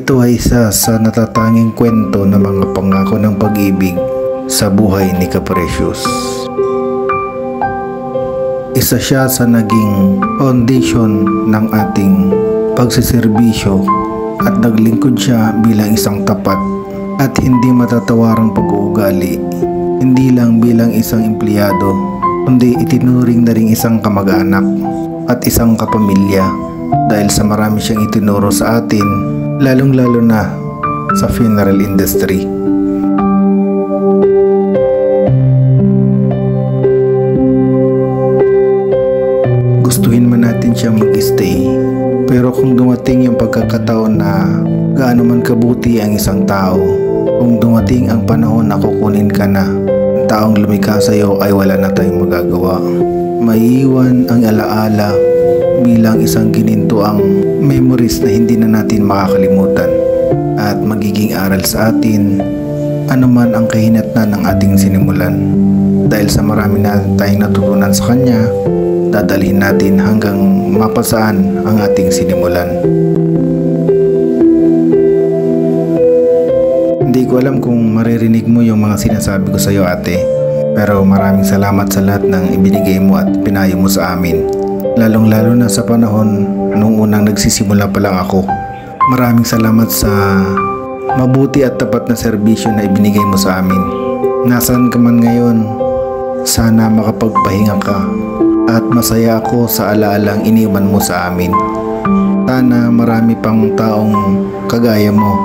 Ito ay isa sa natatanging kwento ng mga pangako ng pag-ibig sa buhay ni Caprecious. Isa siya sa naging foundation ng ating pagsiservisyo at naglingkod siya bilang isang tapat at hindi matatawarang pag-uugali, hindi lang bilang isang empleyado, kundi itinuring na ring isang kamag-anak at isang kapamilya dahil sa marami siyang itinuro sa atin, lalong-lalo na sa funeral industry. Gustuhin man natin siyang mag-stay, pero kung dumating yung pagkakataon na gaano man kabuti ang isang tao, kung dumating ang panahon na kukunin ka na, ang taong lumikha sa'yo ay wala na tayong magagawa. Maiiwan ang alaala bilang isang ginintuang memories na hindi na natin makakalimutan at magiging aral sa atin anuman ang kahinatnan ng ating sinimulan. Dahil sa marami na tayong natutunan sa kanya, dadalhin natin hanggang mapasaan ang ating sinimulan. Hindi ko alam kung maririnig mo yung mga sinasabi ko sa iyo, ate, pero maraming salamat sa lahat ng ibinigay mo at pinayo mo sa amin. Lalong-lalo na sa panahon nung unang nagsisimula pa lang ako. Maraming salamat sa mabuti at tapat na serbisyo na ibinigay mo sa amin. Nasaan ka man ngayon, sana makapagpahinga ka at masaya ako sa alaalang iniwan mo sa amin. Sana marami pang taong kagaya mo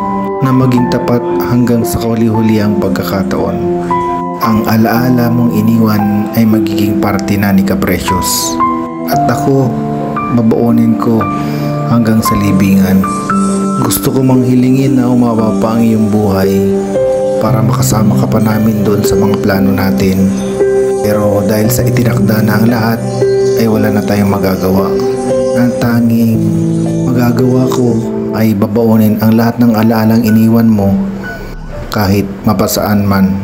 na maging tapat hanggang sa kahuli-hulihang pagkakataon. Ang alaala mong iniwan ay magiging parte na ni Caprecious. At ako, babaunin ko hanggang sa libingan. Gusto ko mang hilingin na umaba pa ang iyong buhay para makasama ka pa namin doon sa mga plano natin. Pero dahil sa itinakda na ang lahat, ay wala na tayong magagawa. Ang tanging magagawa ko ay babaunin ang lahat ng alaalang iniwan mo kahit mapasaan man.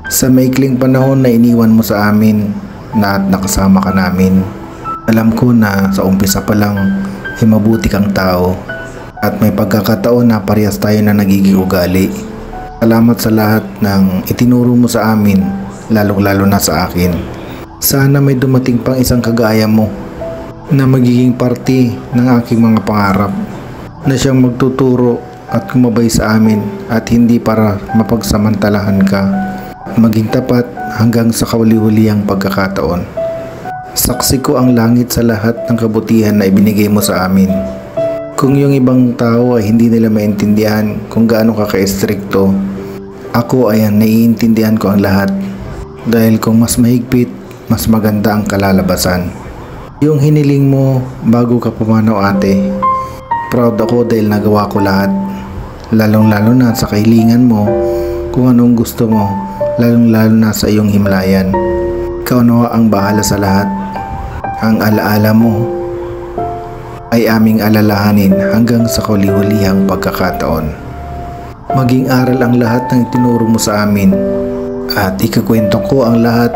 Sa maikling panahon na iniwan mo sa amin na at nakasama ka namin, alam ko na sa umpisa pa lang ay mabuti kang tao at may pagkakataon na parehas tayo na nagiging ugali. Salamat sa lahat ng itinuro mo sa amin, lalong-lalo na sa akin. Sana may dumating pang isang kagaya mo na magiging parte ng aking mga pangarap, na siyang magtuturo at kumabay sa amin at hindi para mapagsamantalahan ka at maging tapat hanggang sa kahuli-hulihang pagkakataon. Saksi ko ang langit sa lahat ng kabutihan na ibinigay mo sa amin. Kung yung ibang tao ay hindi nila maintindihan kung gaano ka ka-estrikto, ako ay naiintindihan ko ang lahat. Dahil kung mas mahigpit, mas maganda ang kalalabasan. Yung hiniling mo bago ka pumanaw, ate, proud ako dahil nagawa ko lahat. Lalong-lalo na sa kahilingan mo kung anong gusto mo, lalong-lalo na sa iyong himlayan. Ikaw na ang bahala sa lahat. Ang alaala mo ay aming alalahanin hanggang sa kahuli-hulihang pagkakataon. Maging aral ang lahat ng itinuro mo sa amin at ikakwento ko ang lahat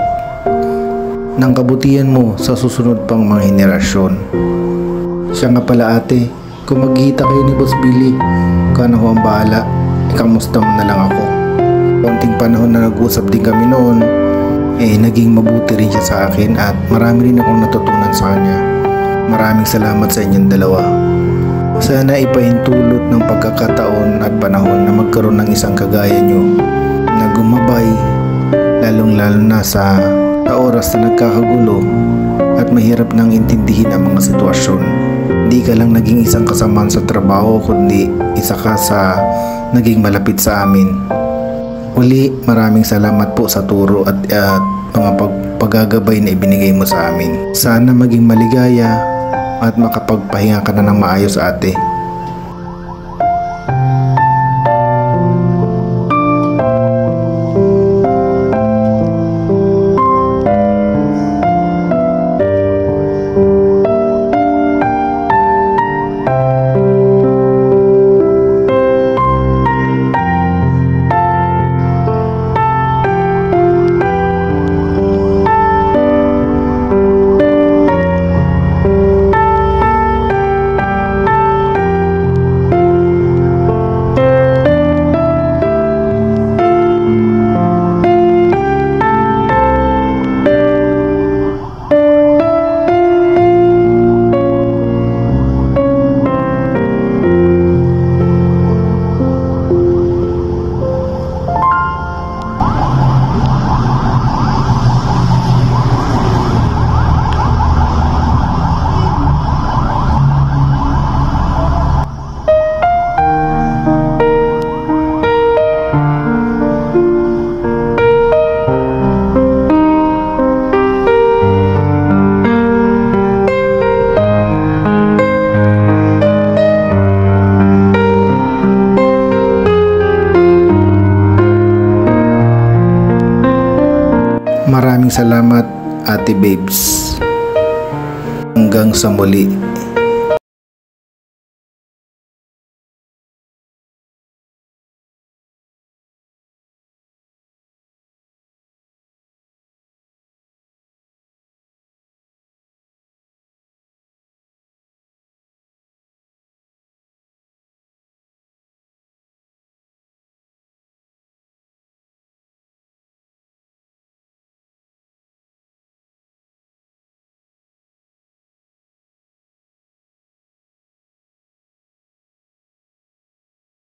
ng kabutihan mo sa susunod pang mga henerasyon. Siya nga pala, ate, kung magkita kayo ni Boss Billy, kung ano ho ang bahala, ikamusta mo na lang ako. Konting panahon na nag-usap din kami noon, naging mabuti rin siya sa akin at marami rin akong natutunan sa kanya. Maraming salamat sa inyong dalawa. Sana ipahintulot ng pagkakataon at panahon na magkaroon ng isang kagaya nyo na gumabay, lalong-lalo na sa oras na nagkakagulo at mahirap nang intindihin ang mga sitwasyon. Hindi ka lang naging isang kasamahan sa trabaho, kundi isa ka sa naging malapit sa amin. Uli, maraming salamat po sa turo at mga paggagabay na ibinigay mo sa amin. Sana maging maligaya at makapagpahinga ka na ng maayos, ate. Maraming salamat, Ate Babes. Hanggang sa muli.